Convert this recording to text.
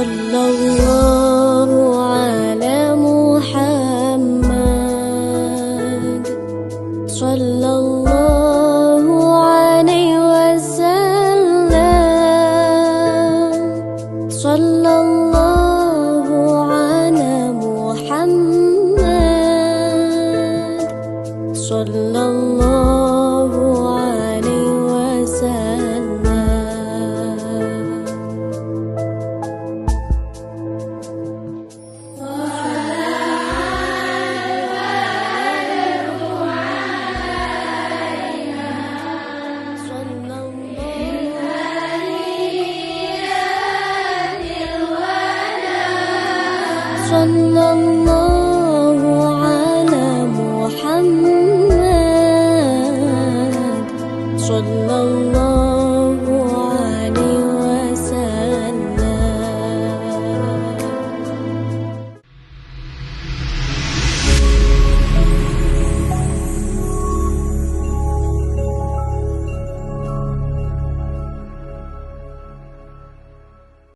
Sallallahu ala Muhammad, sallallahu alaihi wasallam, sallallahu ala Muhammad, sallallahu alaihi wasallam. Sallallahu ala Muhammad, sallallahu